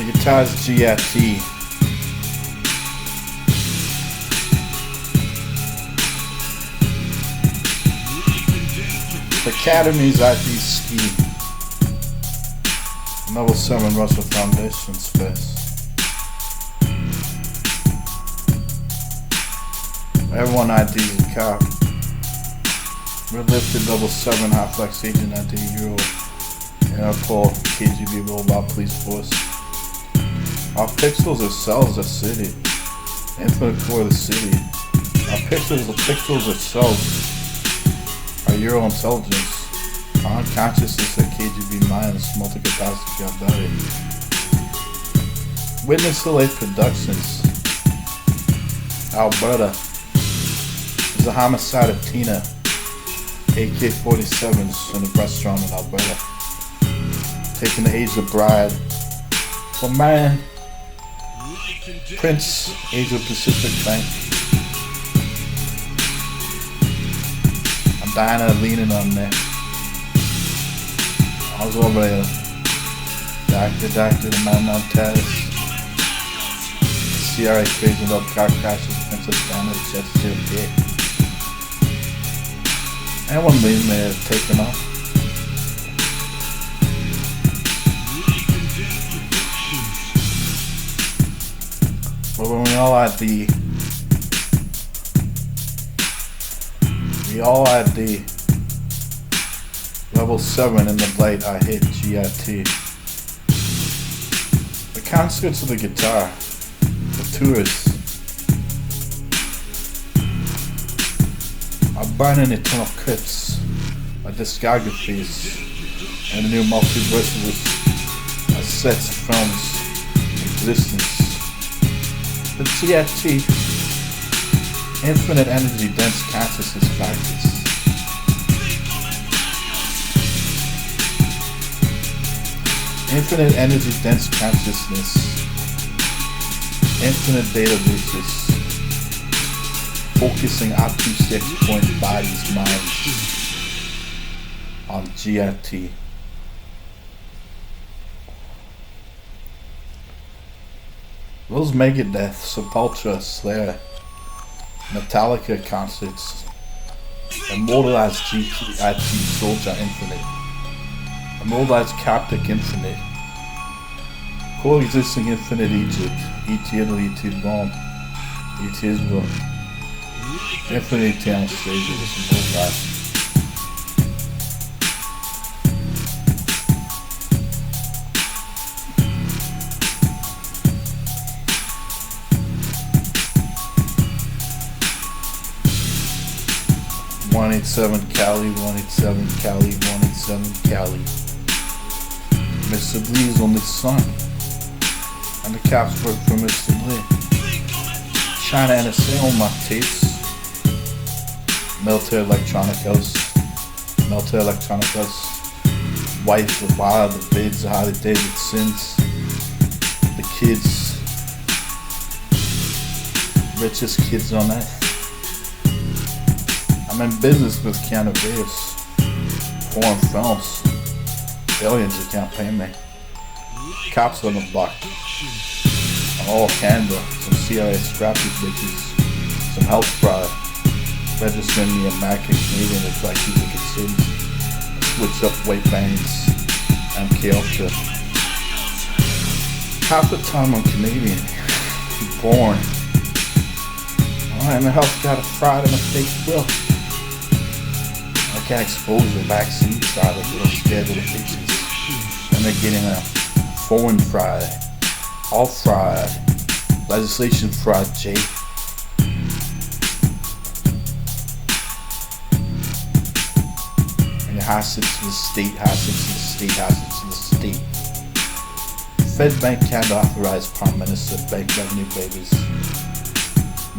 The guitar's GIT. The Academy's IT Ski. Level 7 Russell Foundation Space. Everyone ID's a cop. We're lifted level 7 Hot Flex Agent ID Euro Airport KGB Robot Police Force. Our pixels are cells of city. Infinite core of the city. Our pixels are cells. Our Euro intelligence. Our unconsciousness are KGB minds, multi-capacity body. Witness Delay Productions. Alberta. There's a homicide of Tina. AK-47s in a restaurant in Alberta. Taking the age of bride. For man. Prince, Asia Pacific Bank. I'm dying of leaning on that. I was over there. Doctor, the man on test. CRA crazy about car crashes, Princess Diana, jet still dead. Anyone leaving there taking off? But when we all had the level 7 in the light, I hit GIT. The concerts of the guitar, the tours, are burning eternal clips, our discographies, and the new multiverses, our sets, films, existence. The GIT, infinite energy dense consciousness factors. Infinite energy dense consciousness. Infinite databases. Focusing acoustic point bodies, minds on GIT. Those Megadeth, Sepultura, Slayer, Metallica concerts, immortalized GIT Soldier Infinite, immortalized Coptic Infinite, coexisting Infinite Egypt, ET Italy, ET Rome, ET Israel, Infinite Eternal Savior is immortalized. Cali, 187 Cali, 187 Cali. Mr. Blee's only son. And the cops work for Mr. Blee. China NSA on my tapes. Military Electronicos. Wife of Wild, the bids, how they did it since. The kids. Richest kids on earth. I'm in business with Keanu Reeves. Foreign films. Billions you can't pay me. Cops on the block. All Canada. Some CIA scrappy bitches. Some health fraud. Registering me American Canadian is like you could see. Switch up weight bands. MK Ultra. Half the time I'm Canadian. Born. I'm a health got a fraud and a fake bill. I can't expose the vaccine fraud like little scared little bitches. And they're getting a foreign fraud, all fraud, legislation fraud, Jay. And you're hostage to the state, hostage to the state. Fed Bank can't authorize Prime Minister bank revenue babies.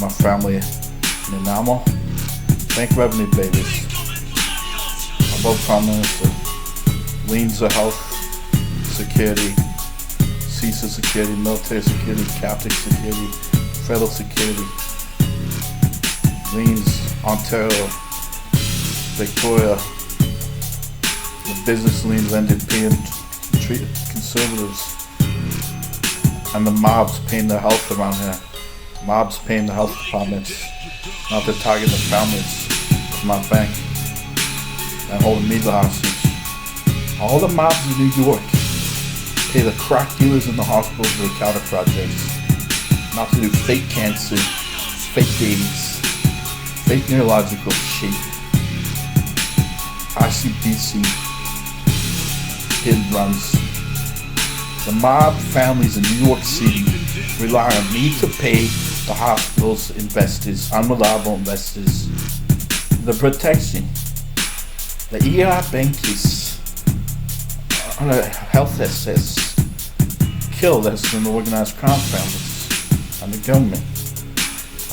My family in Namo, bank revenue babies. Above Prime Minister, liens of health, security, CISA security, military security, Catholic security, federal security, liens, Ontario, Victoria, the business liens ended paying conservatives, And the mobs paying the health around here. Mobs paying the health departments. Not to target the families of my bank. And holding me hostage. All the mobs in New York pay the crack dealers in the hospitals for the counter projects. Not to do fake cancer, fake AIDS, fake neurological shit. ICBC hit runs. The mob families in New York City rely on me to pay the hospital's investors, unreliable investors, the protection. The ER bankers on a health assess kill less than the organized crime families and the government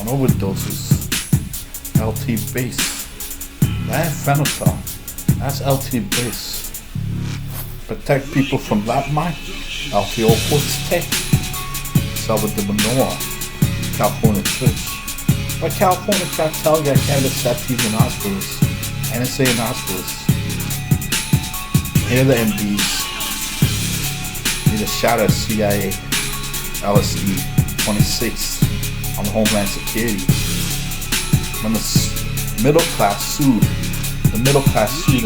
on overdoses. LT base. That ain't fentanyl. That's LT base. Protect people from lab mine. LTO Ports Tech. Salvador Manoa. California Church. But California cartel got candidates that people in hospitals. NSA in hospitals. Here are the MDs. Need a shout out CIA. LSD 26 on Homeland Security. When the middle class sued and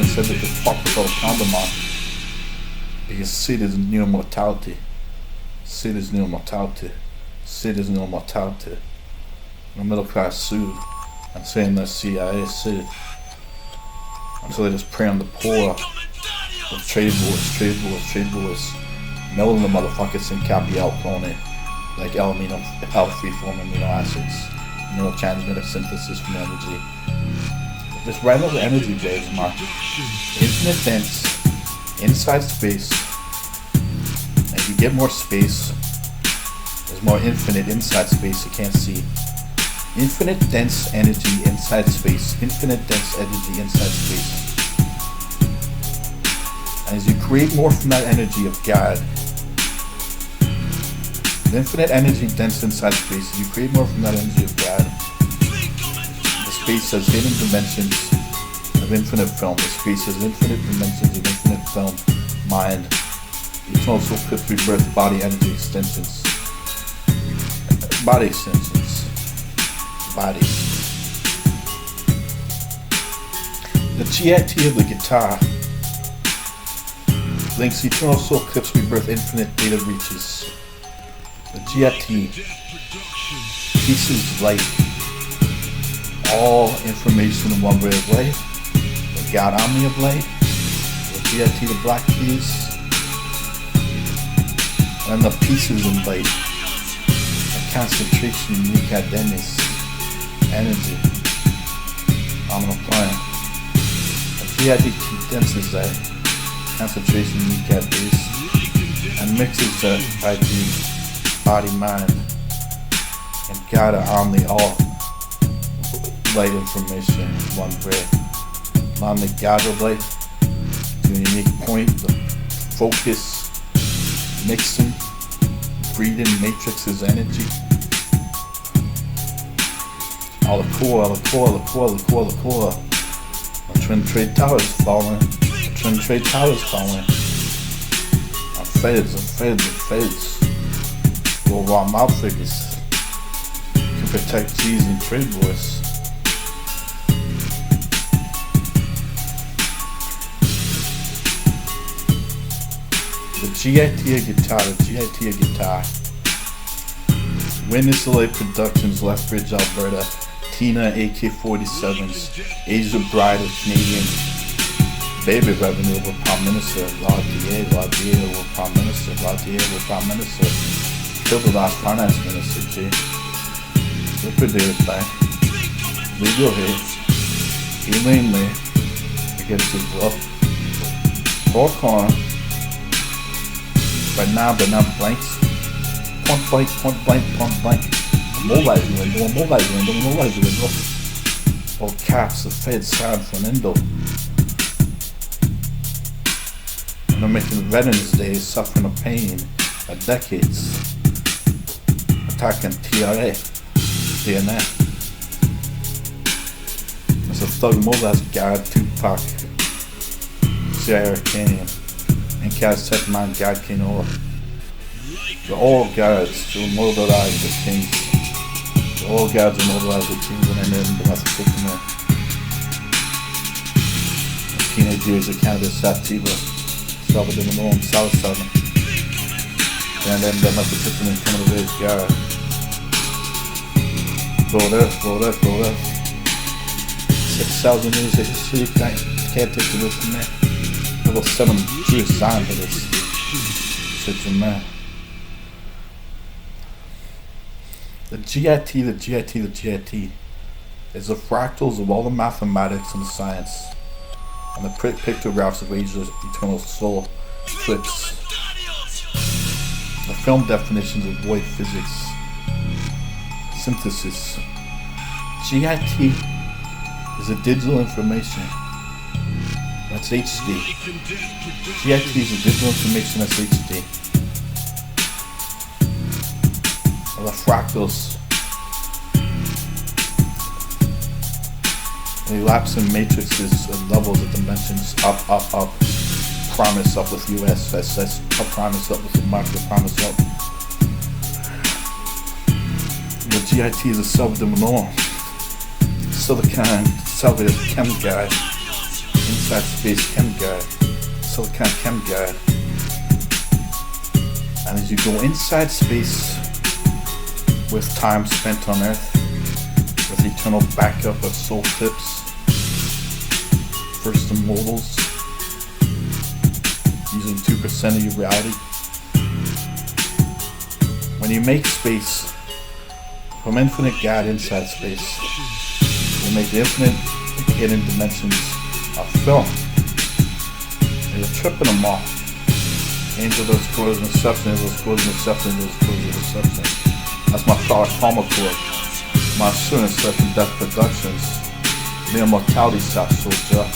said they could fuck without a condom on because Sid is near mortality. The middle class sued and saying that CIA Sid. And so they just prey on the poor with trade wars. Melting the motherfuckers in Capiel cloning like L-free-form amino acids, neurotransmitter synthesis from energy. This random energy waves mark infinite dense inside space. As you get more space, there's more infinite inside space you can't see. Infinite dense energy inside space. And as you create more from that energy of God, the infinite energy dense inside space, as you create more from that energy of God, the space has hidden dimensions of infinite film. The space has infinite dimensions of infinite film, mind, eternal soul, fifth rebirth, body energy extensions. Body. The GIT of the guitar links eternal soul, clips, rebirth, infinite data reaches. The GIT pieces light all information in one way of light. The God Omni of light. The GIT, the black keys. And the pieces in light. The concentration, unique identities. Energy. I'm gonna plan. The GIT condenses that concentration, unique identities. And mixes that ID. Body, mind, and God Omni all light information in one way. Omni God of light to a unique point, the focus, mixing, breathing matrix's energy. All the core. The twin trade towers falling. Our feds. Well, raw mouth figures can protect G's and trade wars. The GIT guitar. Wind Insulate Productions, Lethbridge, Alberta. Tina AK-47s. Asia Bride of Canadian. Baby revenue over Prime Minister. Lord DA over Prime Minister. Killed the last finance minister, G. Liquidated by legal hate. Elaine Lee against his will. Four corner. But now blanks. Point blank. Mobile window. All caps, the Fed signed for an Indo. And they're making Veterans Day suffering a pain for decades. Attacking TRA, DNF. It's a thug Molas guard, Tupac, CIA Arcanium, and Kaz Tech Man, God Kinoa. The old gods who immortalize the kings. The old gods immortalize the kings and then the Massachusetts. Teenage years of Canada Sativa, Salvador Malone, South Southern. And then the Massachusetts coming to raise God. Go there. 6,000 years of history, can't take it away from there. Level 7 Jewish scientists. Shit from there. The GIT is the fractals of all the mathematics and science, and the pictographs of ageless eternal soul eclipse. The film definitions of void physics. Synthesis. GIT is a digital information. That's HD. GIT is a digital information that's HD. The fractals. The elapsing matrices and levels of dimensions up. Promise up with USSS. Up promise up with the micro promise up. The GIT is a subdimensional silicon cellular chem guide. Inside space chem guide. Silicon chem guide. And as you go inside space, with time spent on Earth, with eternal backup of soul tips, first immortals, using 2% of your reality. When you make space from infinite God inside space, you make the infinite hidden dimensions of film. And you're tripping them all. Angel those cores and substance, those cores and substance, those cores and substance. That's my product Palmer Core. My assurance, Life and Death Productions. The immortality South Soldier.